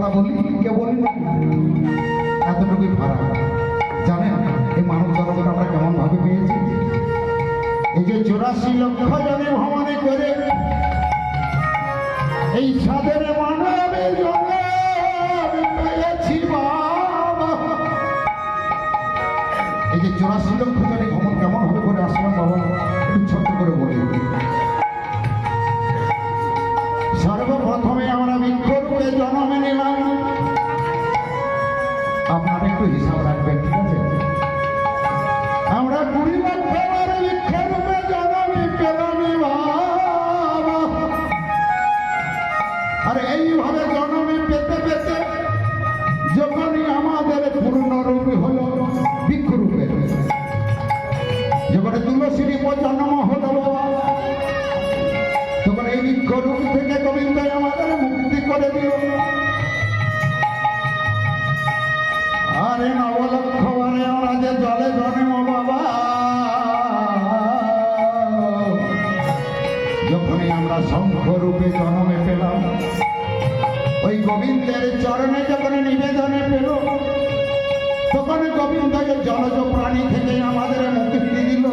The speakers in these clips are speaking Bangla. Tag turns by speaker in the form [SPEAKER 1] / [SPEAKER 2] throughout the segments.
[SPEAKER 1] কথা বলি কে বলি না এতটুকুই ফারাক। জানেন এই মানব জগৎটা আমরা কেমন ভাবে পেয়েছি? এই যে 84 লক্ষ জনে ভ্রমণে করে এই সাদের মানবের জন্য পেয়েছি বাবা। এই যে 84 লক্ষ জনে ভ্রমণ কেমন ভাবে করে আসলাম বাবা, একটু ছোট্ট করে বলি। সর্বপ্রথমে আমরা বৃক্ষরূপে জন্ম নিলাম। আপনারা একটু হিসাব রাখবেন, ঠিক আছে? আমরা 20 লক্ষ বৃক্ষরূপে জন্ম পেলাম বাবা। আর এইভাবে জন্ম পেতে পেতে যখনই আমাদের পূর্ণরূপে হলো বৃক্ষরূপে, যখন তুলসীর জন্ম হলো বাবা, তখন এই বৃক্ষরূপ থেকে গোবিন্দ আমাদের মুক্তি করে দিল। আরে 9 লক্ষ বারে আমরা যে জলে জন্ম বাবা, যখনই আমরা শঙ্খরূপে জন্মে পেলাম, ওই গোবিন্দের চরণে যখন নিবেদনে পেল, তখন গোবিন্দ জলজ প্রাণী থেকে আমাদের মুক্তি দিল।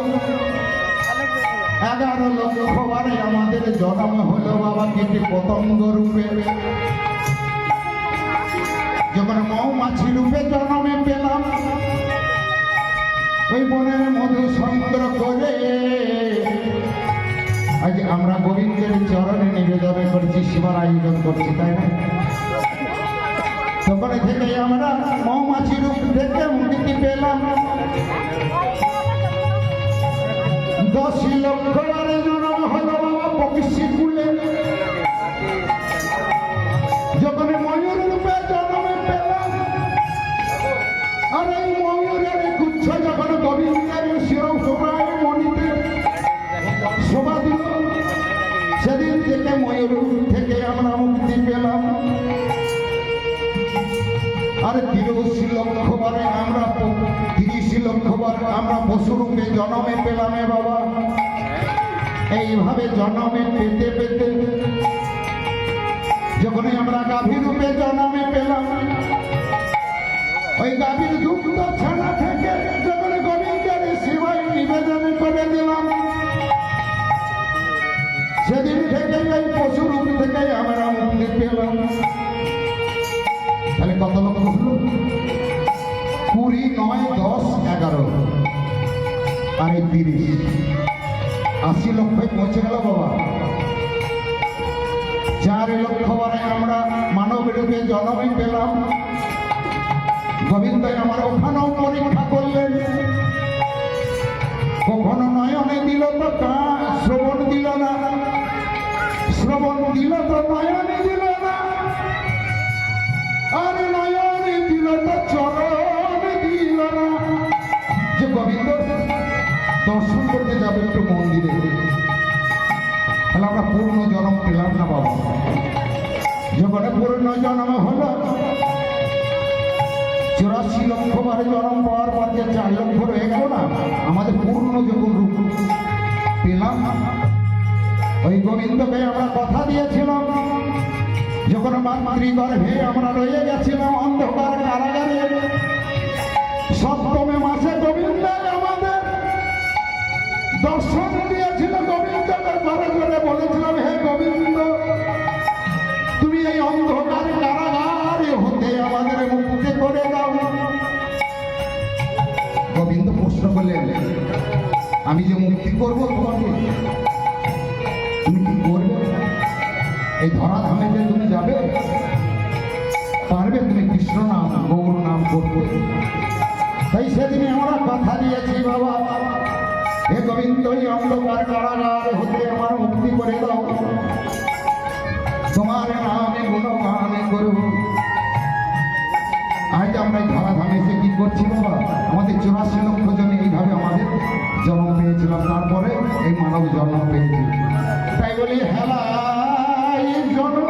[SPEAKER 1] 11 লক্ষ বারে আমাদের জন্ম হলো বাবা কীট পতঙ্গ রূপে। যখন মৌমাছি রূপে জন্মে পেলাম, ওই বনের মধু সংগ্রহ করে আজ আমরা গোবিন্দের চরণে নিবেদন করছি, সেবার আয়োজন করছি, তাই না? তখন থেকে আমরা মৌমাছি রূপ থেকে মুক্তি পেলাম। 10 লক্ষ বারে জন্ম হলো বাবা পক্ষী কুলে। যখন ময়ূর রূপে জন্মে পেলাম, আর এই ময়ূরের গুচ্ছ যখন গোবিন্দের শিরোশোভায় মণিতে শোভা দিল, সেদিন থেকে ময়ূর থেকে আমরা মুক্তি পেলাম। আর 30 লক্ষ বারে আমরা 30 লক্ষ বার আমরা পশুরূপে জন্মে পেলাম বাবা। এইভাবে জন্মে পেতে পেতে যখনই আমরা গাভীর রূপে জন্মে পেলাম, ওই গাভীর দুগ্ধ ছানা থেকে যখন গোবিন্দের সেবায় নিবেদন করে দিলাম, সেদিন থেকে এই পশুরূপ থেকে আমরা মুক্তি পেলাম। তাহলে কত লক্ষ হলো? 20, 9, 10, 11 আর 30, 80 লক্ষে পৌঁছে গেল বাবা। 4 লক্ষ বারে আমরা মানব রূপে জন্মে পেলাম। গোবিন্দ আমার ওখানেও পরীক্ষা করলেন। কখনো নয়নে দিল তো শ্রবণ দিল না, শ্রবণ দিল তো নয়নে দিল না, আর নয়নে দিল তো চরণে দিল না। যে গোবিন্দ দর্শন করতে যাবে একটু মন্দিরে, তাহলে আমরা পূর্ণ জন্ম পেলাম না বাবা। যখন পূর্ণ জন্ম হলো, 84 লক্ষ বারে জন্ম পাওয়ার পর যে 4 লক্ষ রয়ে গেল না, আমাদের পূর্ণ যখন রূপ পেলাম, ওই গোবিন্দকে আমরা কথা দিয়েছিলাম। যখন মাতৃগর্ভে আমরা রয়ে গেছিলাম অন্ধকার কারাগারে, 7মে মাসে গোবিন্দ আমাদের দর্শন দিয়েছিল। গোবিন্দকে ঘরে ঘরে বলেছিলাম, হে গোবিন্দ, তুমি এই অন্ধকার কারাগারে হতে আমাদের মুক্তি করে দাও। গোবিন্দ প্রশ্ন করলেন, আমি যে মুক্তি করবো তোমাকে, তুমি কি করবে? এই ধরাধামে যে তুমি যাবে, পারবে তুমি কৃষ্ণ নাম গৌর নাম করবে? তাই সেদিনে আমরা কথা দিয়েছি বাবা, হে গোবিন্দ, এই অন্ধকার কারাগার হতে আমার মুক্তি করে দাও, তোমার নামে গুণগান করব। আজ আমরা ধরাধামে এসে কি করছি বাবা? আমাদের 84 লক্ষ জনে এইভাবে আমাদের জন্ম পেয়েছিলাম, তারপরে এই মানব জন্ম পেয়েছি। তাই বলি হেলা জন্ম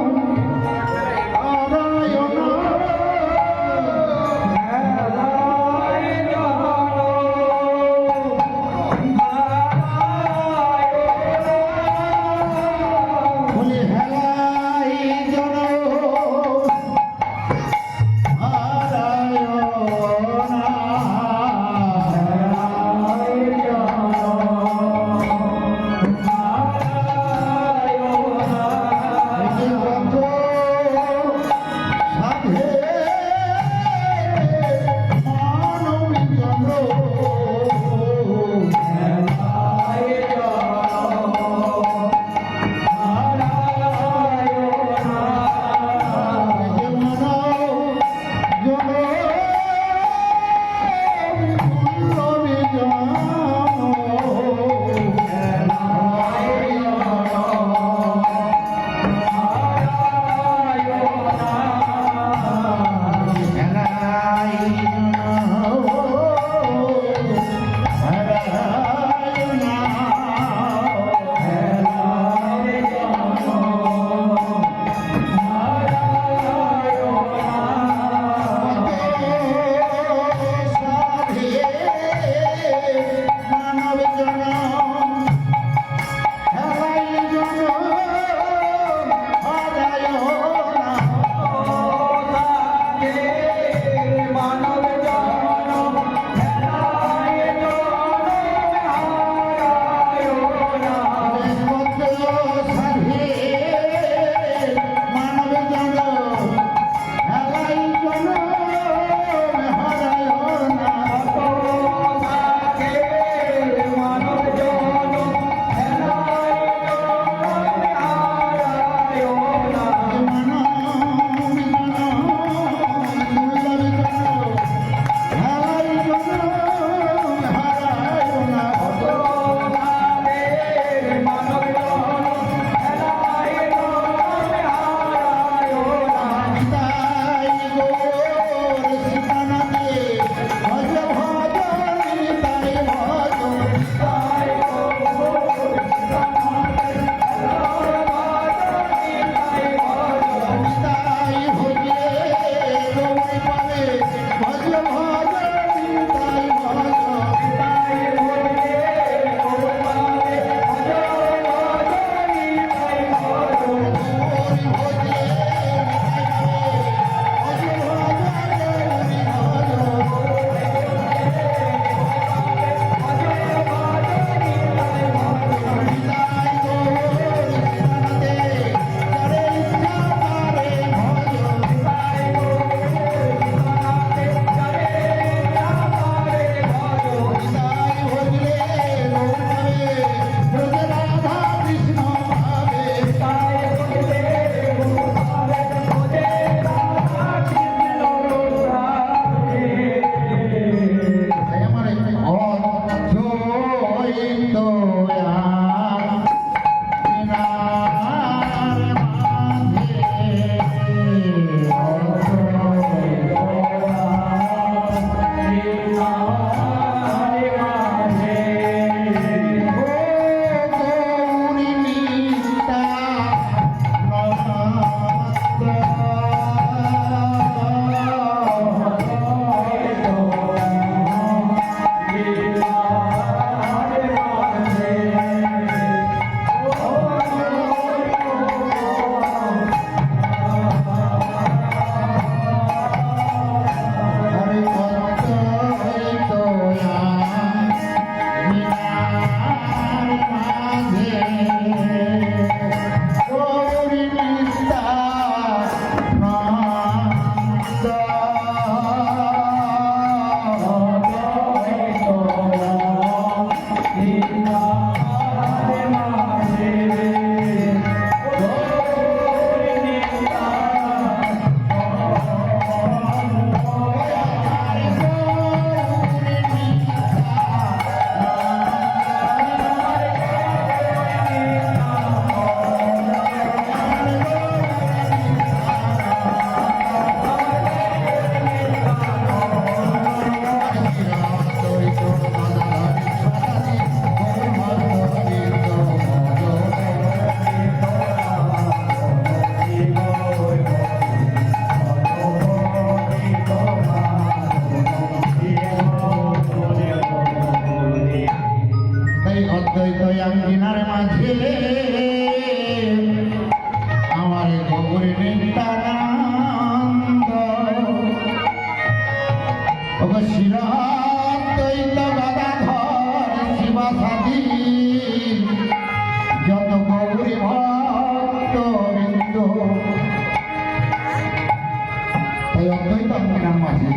[SPEAKER 1] অদ্বৈত আপনার মাঝে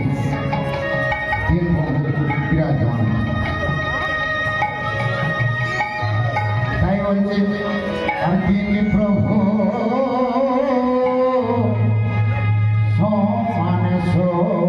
[SPEAKER 1] তিন বিরাজমান। তাই বলছে আর তিনি প্রভু সমান সমান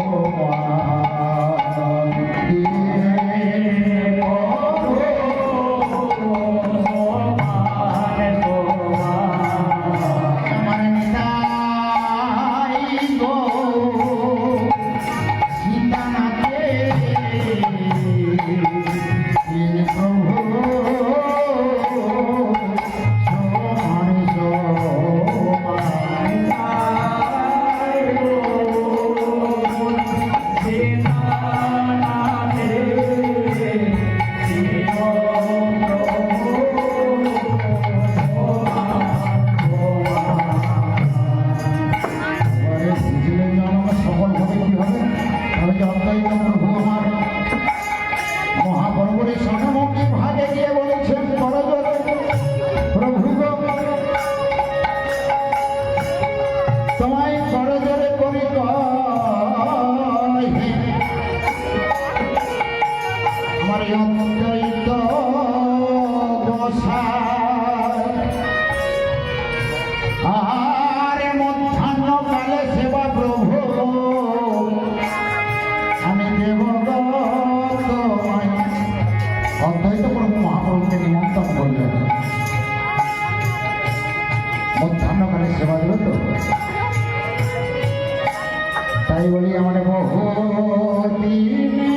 [SPEAKER 1] আরে মধ্যাহ্ন কালে সেবা প্রভু আমি দেব তোমায়। অদ্বৈত প্রভু মহাপ্রভুকে নিমন্ত্রণ করলেন মধ্যাহ্নকালে সেবা দেব তো। তাই বলি আমার বহু দিনে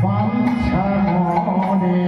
[SPEAKER 1] বাঞ্ছা মনে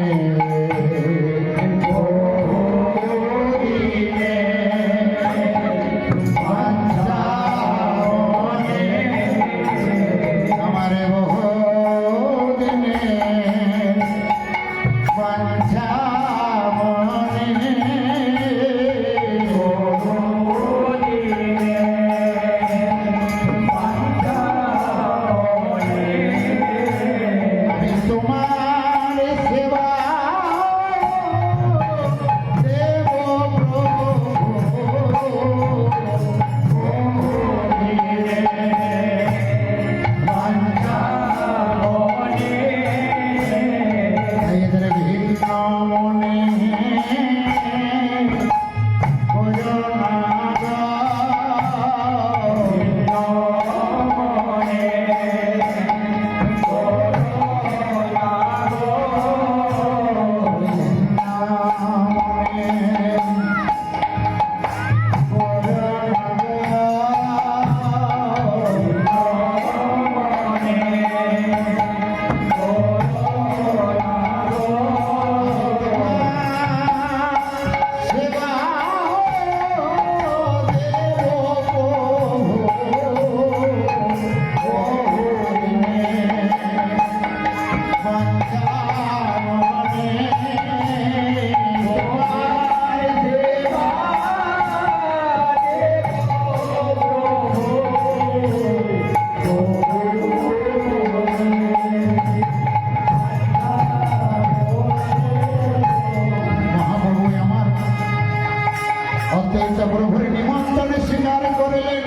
[SPEAKER 1] প্রভুর নিমন্ত্রণে স্বীকার করলেন।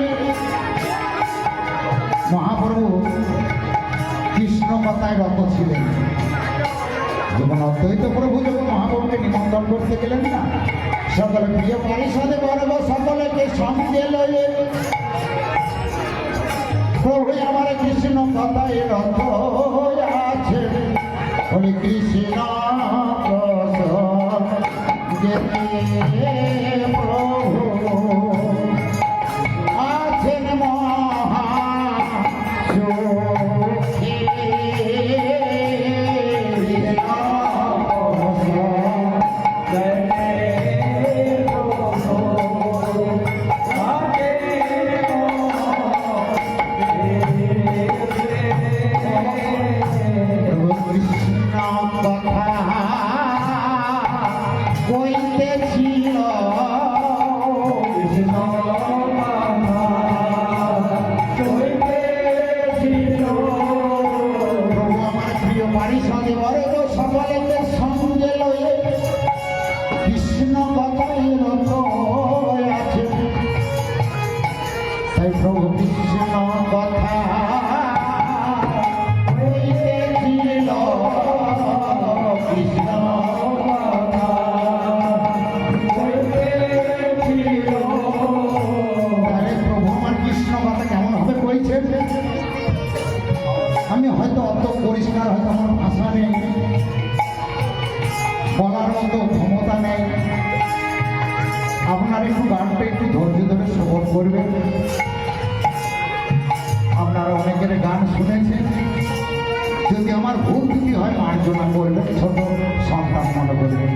[SPEAKER 1] মহাপ্রভু কৃষ্ণ কথায় রত ছিলেন। যখন অদ্বৈত প্রভু যখন মহাপ্রভুকে নিমন্ত্রণ করতে গেলেন না, সকলে প্রিয় পরিষদে বলব সকলকে সঙ্গে লইলেন। প্রভু আমার কৃষ্ণ কথায় রত আছে বলে কৃষ্ণ প্রভু আছেন মহা সুখী। কইতেছিল তাই প্রভু কৃষ্ণ কথা হইতেছিল, কৃষ্ণ কথা হইতেছিল। তাহলে প্রভু আমার কৃষ্ণ কথা কেমন হবে কইছেন? আমি হয়তো অত পরিষ্কার, হয়তো আমার ভাষা নেই, বলার মতো ক্ষমতা নেই। আপনার একটু গানটা একটু ধৈর্য ধরে শ্রবণ করবেন। আপনারা অনেকের গান শুনেছেন, যদি আমার ভুল ত্রুটি হয় মার্জনা করবেন, ছোট সন্তান মনে করবেন।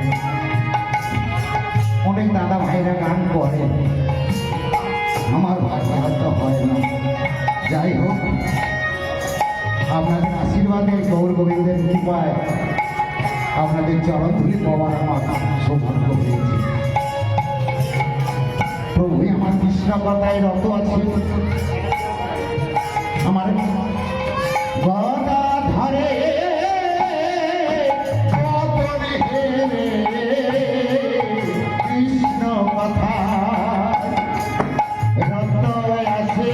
[SPEAKER 1] অনেক দাদা ভাইরা গান করে, আমার ভাই হয়তো হয় না। যাই হোক, আপনাদের আশীর্বাদে গৌর গোবিন্দের কৃপায় আপনাদের চরণ ধুলি পাওয়ার আমার সৌভাগ্য হয়েছে। প্রভু আমার কৃষ্ণ কথায় রত আছে। আমার গদা ধরে কৃষ্ণ কথা রত আছে।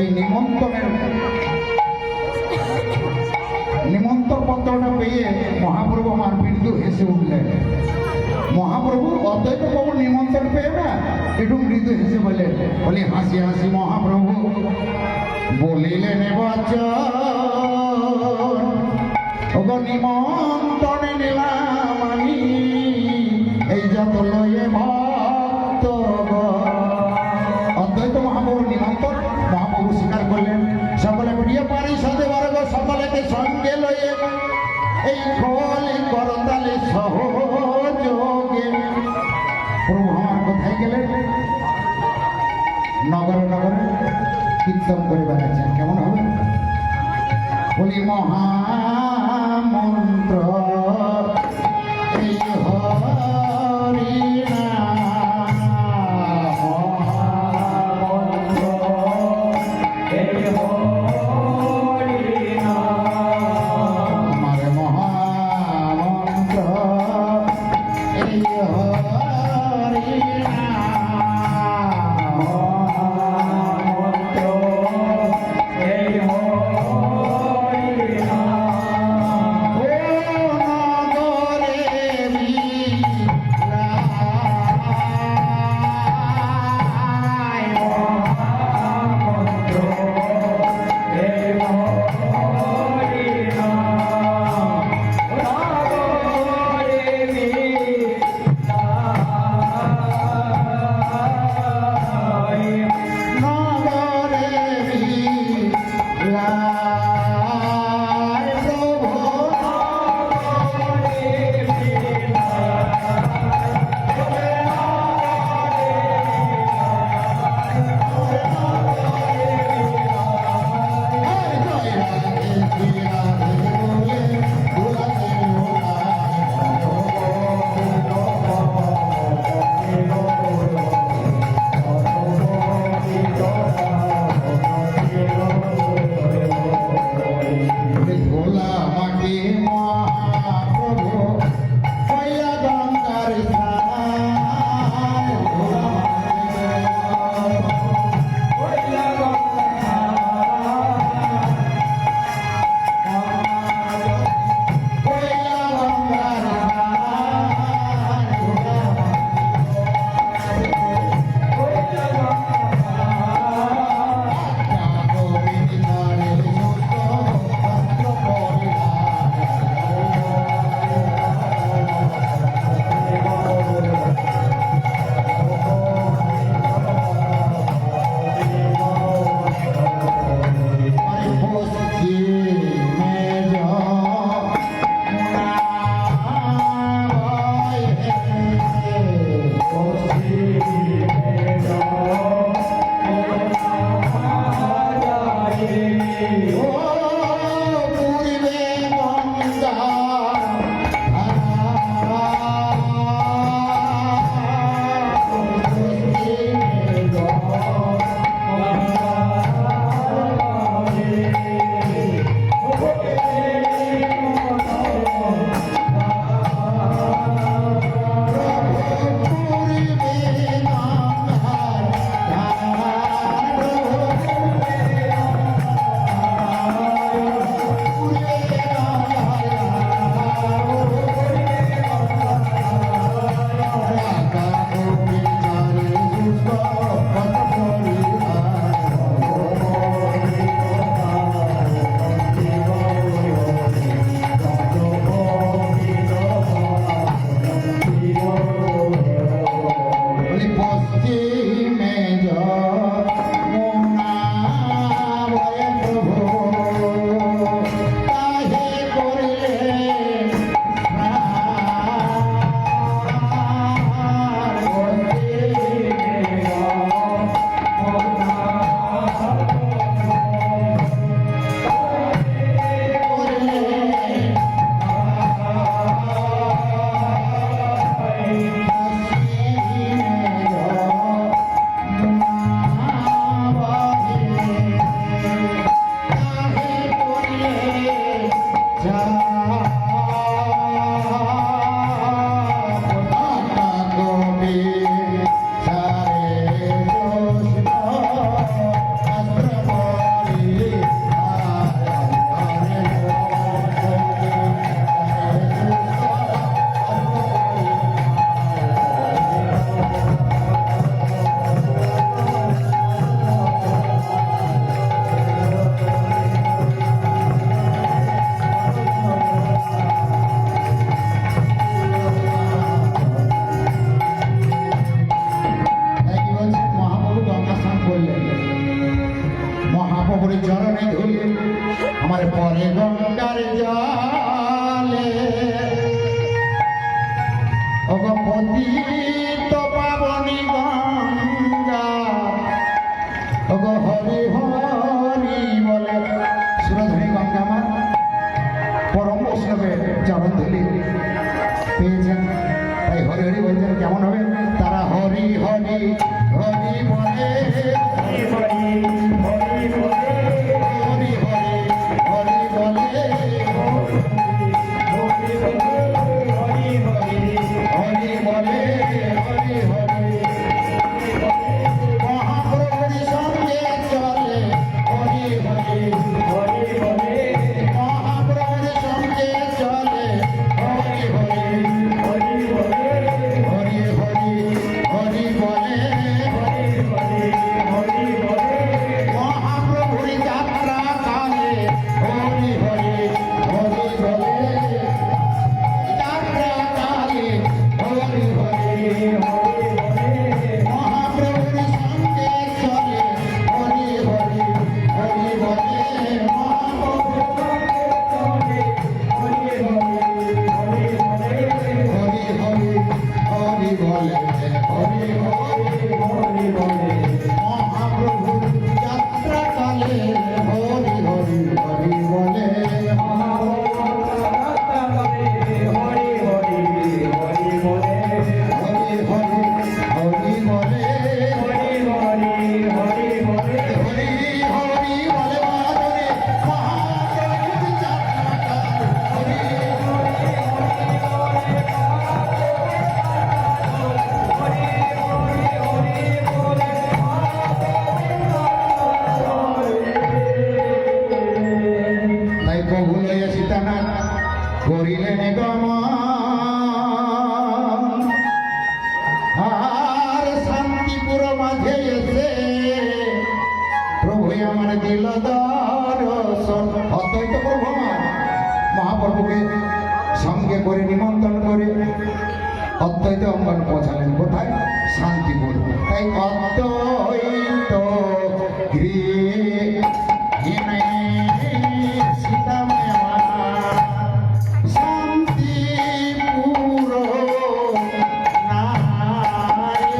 [SPEAKER 1] এই নিমন্ত্রণ পত্রটা পেয়ে মহাপ্রভু আমার বিন্দু হেসে উঠলেন। মহাপ্রভু অদ্বৈত প্রভু নিমন্ত্রণ পেয়ে না একটু মৃদু হেসে বললেন, বলি হাসি হাসি মহাপ্রভু বলিলেন বচন, নিমন্ত্রণে নিলাম আমি এই যত লয়ে ভক্ত। অদ্বৈত মহাপ্রভু নিমন্ত্রণ মহাপ্রভু স্বীকার করলেন। সকলে প্রিয় পারিষদে বর্গ সকলেকে সঙ্গে লয়ে এই খোলে করতালে সহযোগে প্রভু আমার কোথায় গেলেন? নগরে নগরে কীর্তন করে বেড়াচ্ছেন। কেমন হবে? বলি মহামন্ত্র এই হরি পরে গঙ্গার জলে পতিত পাবনী গঙ্গা হরি হরি বলে সুরধনী গঙ্গা মা পরম বৈষ্ণবে চরণ ধুলি পেয়েছেন, তাই হরি হরি বলছেন। কেমন হবে? তারা হরি হরি হরি বলে, হরি হরি হরি বলে, হরি হরি হরি বলে, হরি হরি হরি বলে, হরি হরি মহাপ্রভুর সঙ্গে চলে, হরি হরি হরি বলে, মহাপ্রভুর সঙ্গে চলে, হরি হরি হরি বলে, হরি হরি হরি বলে, হরি হরি হরি বলে, মহাপ্রভুর যাত্রা কালে, হরি হরি হরি বলে, যাত্রা কালে, হরি হরি হরি বলে, মহাপ্রভুর সঙ্গে চলে, হরি হরি হরি বলে, মহাপ্রভুর সঙ্গে চলে, হরি হরি হরি বলে, হরি হরি হরি বলে, হরি হরি হরি বলে, মহাপ্রভুর যাত্রা কালে, হরি হরি হরি বলে, মহাপ্রভুর যাত্রা কালে, হরি হরি হরি বলে, হরি হরি হরি বলে, হরি হরি হরি বলে, হরি হরি বলে বাদরে মহাপ্রভুর যাত্রা কাল, হরি তাই প্রভু লইয়া সীতানাথ করিলেন গমন, আর শান্তিপুর মাঝে এসে প্রভু আমার দিল দর্শন। অদ্বৈত প্রভু আমার মহাপ্রভুকে সঙ্গে করে নিমন্ত্রণ করে অদ্বৈত অঙ্গন পৌঁছালেন। কোথায়? শান্তিপুর। তাই অদ্বৈত গৃহে সীতাময় শান্তিপুর নারে,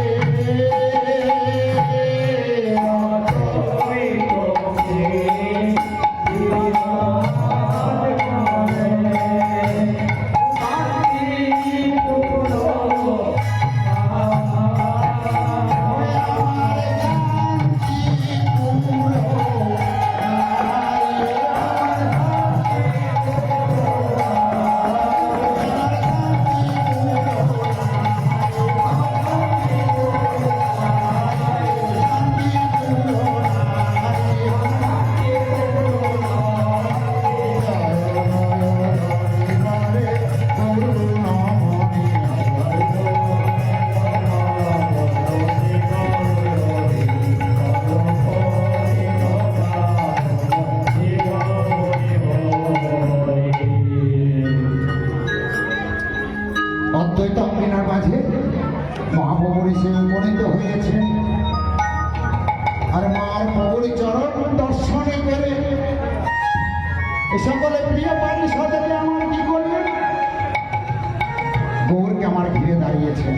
[SPEAKER 1] অদ্বৈত অঙ্গিনার মাঝে মহাপ্রভুর সে উপনীত হয়েছে, আর মার প্রভুর চরণ দর্শনে করে এ সকলে প্রিয় পানি সদরে আমার কি করলেন? গৌরকে আমার ঘিরে দাঁড়িয়েছে,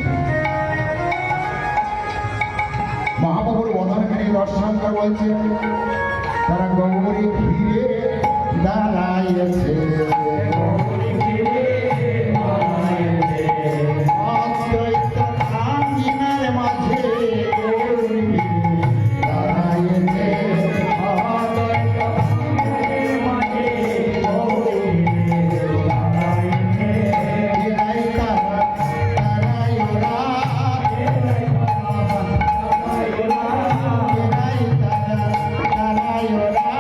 [SPEAKER 1] মহাপ্রভুর বদনখানি দর্শন করে বলছে, তারা গৌরী ঘিরে দাঁড়াইছে, অদ্বৈত আঙ্গিনার মাঝে গৌরী দাঁড়াইছে, অদ্বৈত আঙ্গিনার মাঝে গৌরী দাঁড়াইছে, এরাই তারা, তারাই ওরা, এরাই তারা, তারাই ওরা,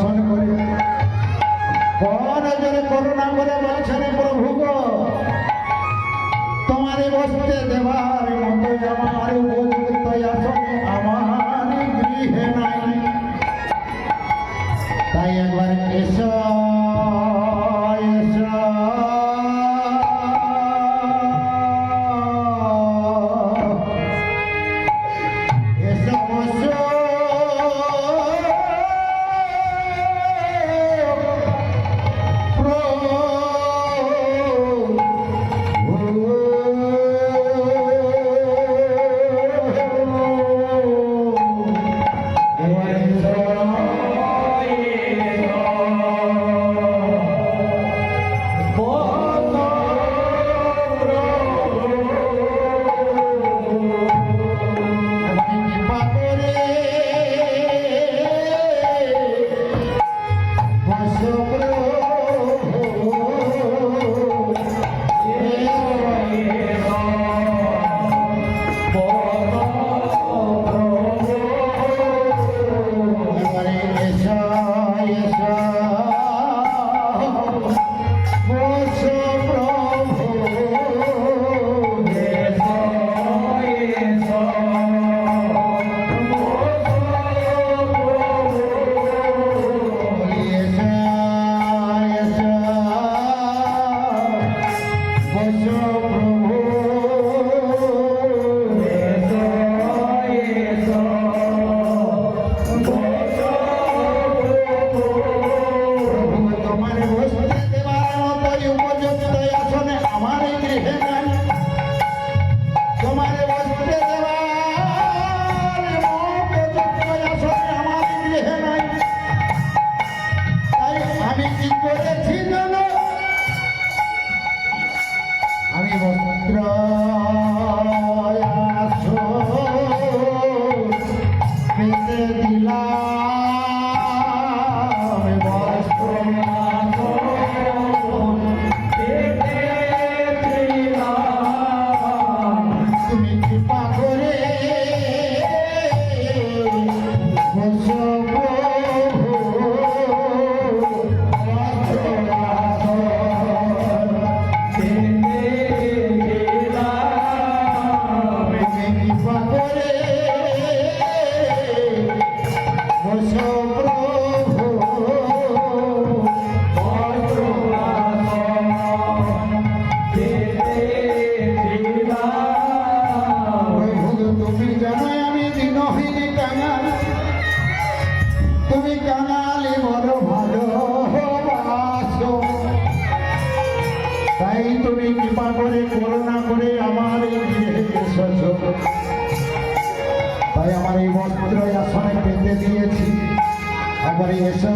[SPEAKER 1] দর্শন করে বড়জোরে করুণা করে বলছেন, প্রভু গো, তোমারে বসতে দেবার মতো আমার উপযুক্ত আসন আমার গৃহে নাই। তাই একবার এসো এসো এসো বসো তাই আমার এই বস্ত্র আসনে পেতে দিয়েছি। একবারে এসো